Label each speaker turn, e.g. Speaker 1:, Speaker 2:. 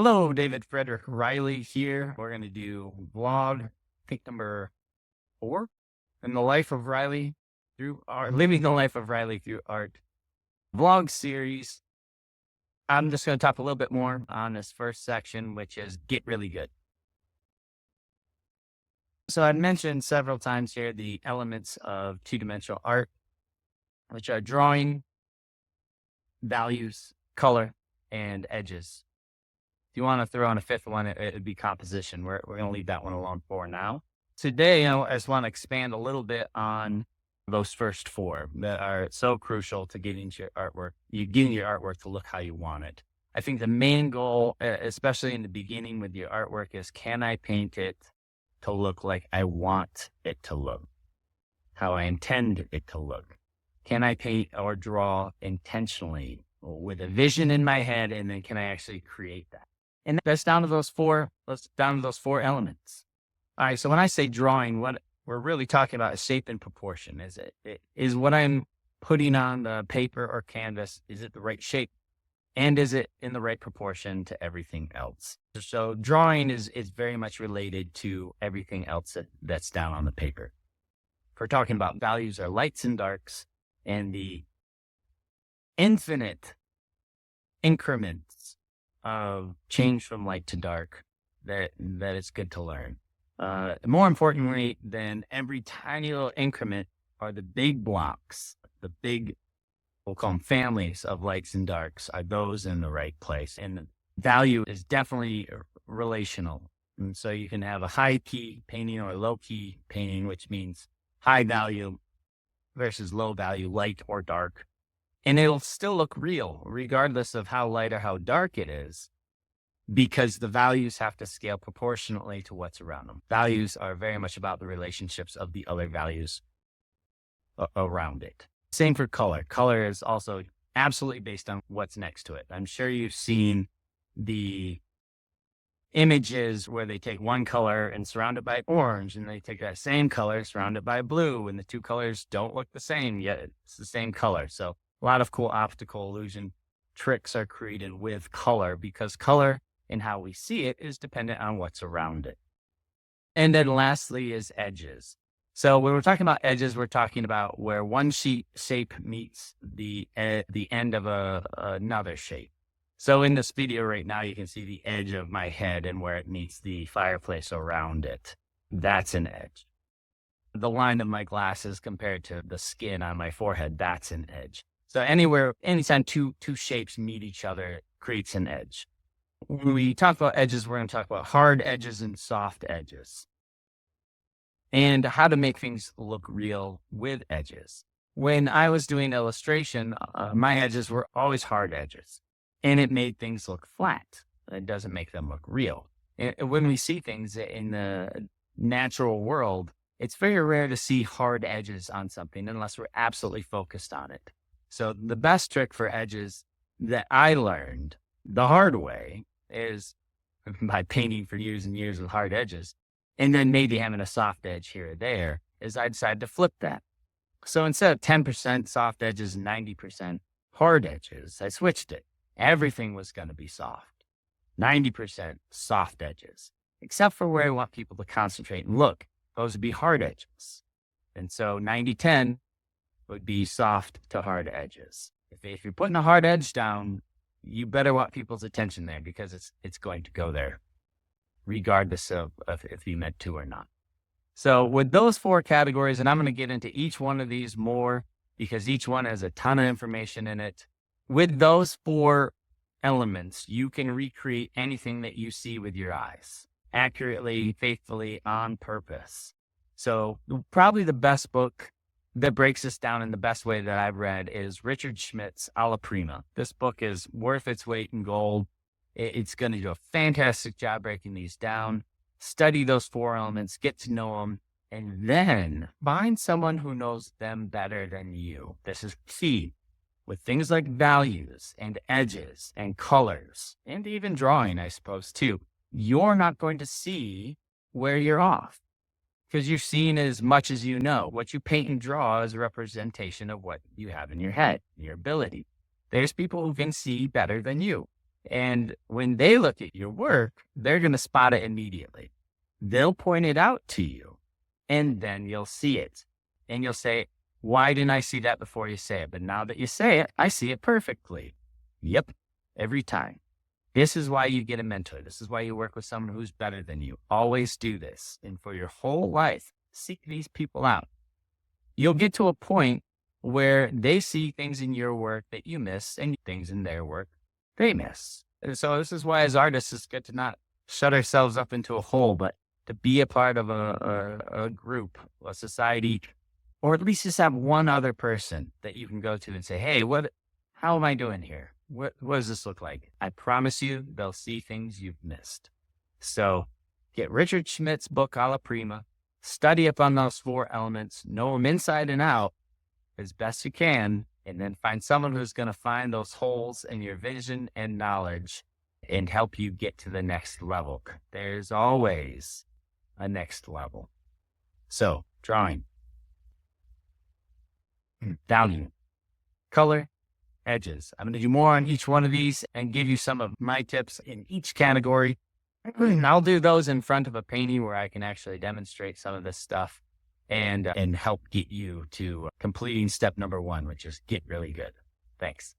Speaker 1: Hello, David Frederick Riley here. We're going to do vlog, I think number 4 in the life of Riley through art, living the life of Riley through art vlog series. I'm just going to talk a little bit more on this first section, which is get really good. So I'd mentioned several times here the elements of two-dimensional art, which are drawing, values, color, and edges. If you want to throw in a fifth one, it'd be composition. We're going to leave that one alone for now. Today, I just want to expand a little bit on those first 4 that are so crucial to getting your artwork, to look how you want it. I think the main goal, especially in the beginning with your artwork, is can I paint it to look like I want it to look, how I intend it to look? Can I paint or draw intentionally with a vision in my head, and then can I actually create that? And that's down to those 4 elements. All right. So when I say drawing, what we're really talking about is shape and proportion. Is what I'm putting on the paper or canvas, is it the right shape? And is it in the right proportion to everything else? So drawing is very much related to everything else that's down on the paper. If we're talking about values or lights and darks and the infinite increments of change from light to dark, that it's good to learn. More importantly than every tiny little increment are the big blocks, the big, we'll call them families of lights and darks, are those in the right place. And value is definitely relational. And so you can have a high key painting or a low key painting, which means high value versus low value, light or dark. And it'll still look real, regardless of how light or how dark it is, because the values have to scale proportionately to what's around them. Values are very much about the relationships of the other values around it. Same for color. Color is also absolutely based on what's next to it. I'm sure you've seen the images where they take one color and surround it by orange, and they take that same color, surround it by blue, and the two colors don't look the same, yet it's the same color. So a lot of cool optical illusion tricks are created with color, because color and how we see it is dependent on what's around it. And then lastly is edges. So when we're talking about edges, we're talking about where one shape meets the end of another shape. So in this video right now, you can see the edge of my head and where it meets the fireplace around it. That's an edge. The line of my glasses compared to the skin on my forehead, that's an edge. So anytime two shapes meet each other, it creates an edge. When we talk about edges, we're going to talk about hard edges and soft edges, and how to make things look real with edges. When I was doing illustration, my edges were always hard edges, and it made things look flat. It doesn't make them look real. And when we see things in the natural world, it's very rare to see hard edges on something unless we're absolutely focused on it. So the best trick for edges that I learned the hard way is by painting for years and years with hard edges, and then maybe having a soft edge here or there, is I decided to flip that. So instead of 10% soft edges and 90% hard edges, I switched it. Everything was going to be soft. 90% soft edges, except for where I want people to concentrate and look. Those would be hard edges. And so 90-10 would be soft to hard edges. If you're putting a hard edge down, you better want people's attention there, because it's going to go there, regardless of if you meant to or not. So with those 4 categories, and I'm going to get into each one of these more, because each one has a ton of information in it. With those 4 elements, you can recreate anything that you see with your eyes, accurately, faithfully, on purpose. So probably the best book that breaks this down in the best way that I've read is Richard Schmidt's Alla Prima. This book is worth its weight in gold. It's going to do a fantastic job breaking these down. Study those 4 elements, get to know them, and then find someone who knows them better than you. This is key with things like values and edges and colors, and even drawing, I suppose, too. You're not going to see where you're off, because you're seeing as much as you know. What you paint and draw is a representation of what you have in your head, your ability. There's people who can see better than you. And when they look at your work, they're going to spot it immediately. They'll point it out to you, and then you'll see it. And you'll say, why didn't I see that before you say it? But now that you say it, I see it perfectly. Yep, every time. This is why you get a mentor. This is why you work with someone who's better than you. Always do this. And for your whole life, seek these people out. You'll get to a point where they see things in your work that you miss and things in their work they miss. And so this is why as artists, it's good to not shut ourselves up into a hole, but to be a part of a group, a society, or at least just have one other person that you can go to and say, hey, how am I doing here? What does this look like? I promise you, they'll see things you've missed. So get Richard Schmidt's book, Alla Prima, study up on those 4 elements, know them inside and out as best you can, and then find someone who's going to find those holes in your vision and knowledge and help you get to the next level. There's always a next level. So drawing, value, color, edges. I'm going to do more on each one of these and give you some of my tips in each category. I'll do those in front of a painting where I can actually demonstrate some of this stuff and help get you to completing step number 1, which is get really good. Thanks.